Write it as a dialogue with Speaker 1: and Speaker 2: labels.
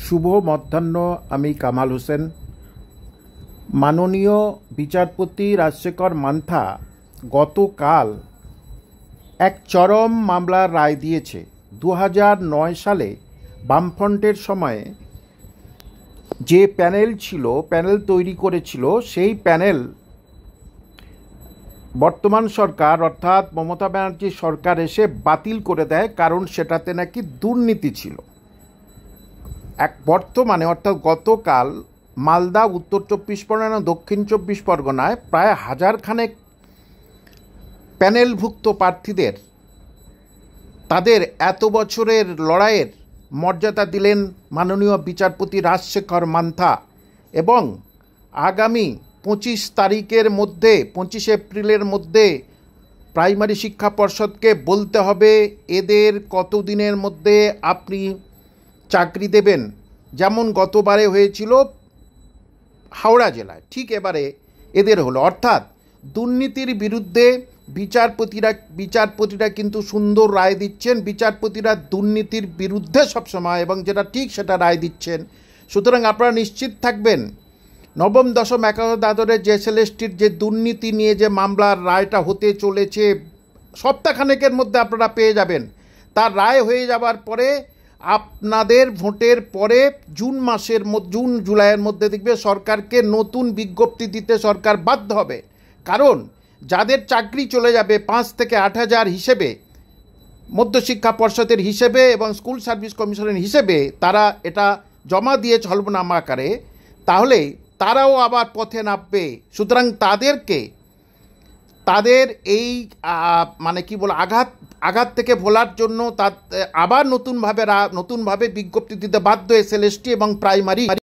Speaker 1: শুভ মধ্যাহ্ন। আমি কামাল হোসেন। মাননীয় বিচারপতি রাজশেখর মান্থা গতকাল এক চরম মামলার রায় দিয়েছে। 2009 সালে বামফ্রন্টের সময়ে যে প্যানেল তৈরি করেছিল, সেই প্যানেল বর্তমান সরকার অর্থাৎ মমতা ব্যানার্জি সরকার এসে বাতিল করে দেয়, কারণ সেটাতে নাকি দুর্নীতি ছিল। বর্তমানে অর্থাৎ গতকাল মালদা, উত্তর 24 পরগনা, দক্ষিণ 24 পরগনায় প্রায় 1000 খানেক প্যানেলভুক্ত প্রার্থীদের তাদের এত বছরের লড়াইয়ের মর্যাদা দিলেন মাননীয় বিচারপতি রাজশেখর মান্থা। এবং আগামী 25 এপ্রিলের মধ্যে প্রাইমারি শিক্ষা পর্ষদকে বলতে হবে এদের কতদিনের মধ্যে আপনি চাকরি দেবেন। যেমন গতবারে হয়েছিল হাওড়া জেলায়, ঠিক এবারে এদের হলো। অর্থাৎ দুর্নীতির বিরুদ্ধে বিচারপতিরা কিন্তু সুন্দর রায় দিচ্ছেন। বিচারপতিরা দুর্নীতির বিরুদ্ধে সবসময় এবং যেটা ঠিক সেটা রায় দিচ্ছেন। সুতরাং আপনারা নিশ্চিত থাকবেন, নবম, দশম, একাদশ, দ্বাদশের JSLSTর যে দুর্নীতি নিয়ে যে মামলার রায়টা হতে চলেছে, সপ্তাহখানেকের মধ্যে আপনারা পেয়ে যাবেন। তার রায় হয়ে যাবার পরে আপনাদের ভোটের পরে জুন জুলাইয়ের মধ্যে দেখবে সরকারকে নতুন বিজ্ঞপ্তি দিতে সরকার বাধ্য হবে। কারণ যাদের চাকরি চলে যাবে 5 থেকে 8,000 হিসেবে, মধ্যশিক্ষা পর্ষদের হিসেবে এবং স্কুল সার্ভিস কমিশনের হিসেবে তারা এটা জমা দিয়ে হলফনামা আকারে, তাহলে তারাও আবার পথে নামবে। সুতরাং তাদের এই আঘাত থেকে ভোলার জন্য আবার নতুনভাবে বিজ্ঞপ্তি দিতে বাধ্য SLST এবং প্রাইমারি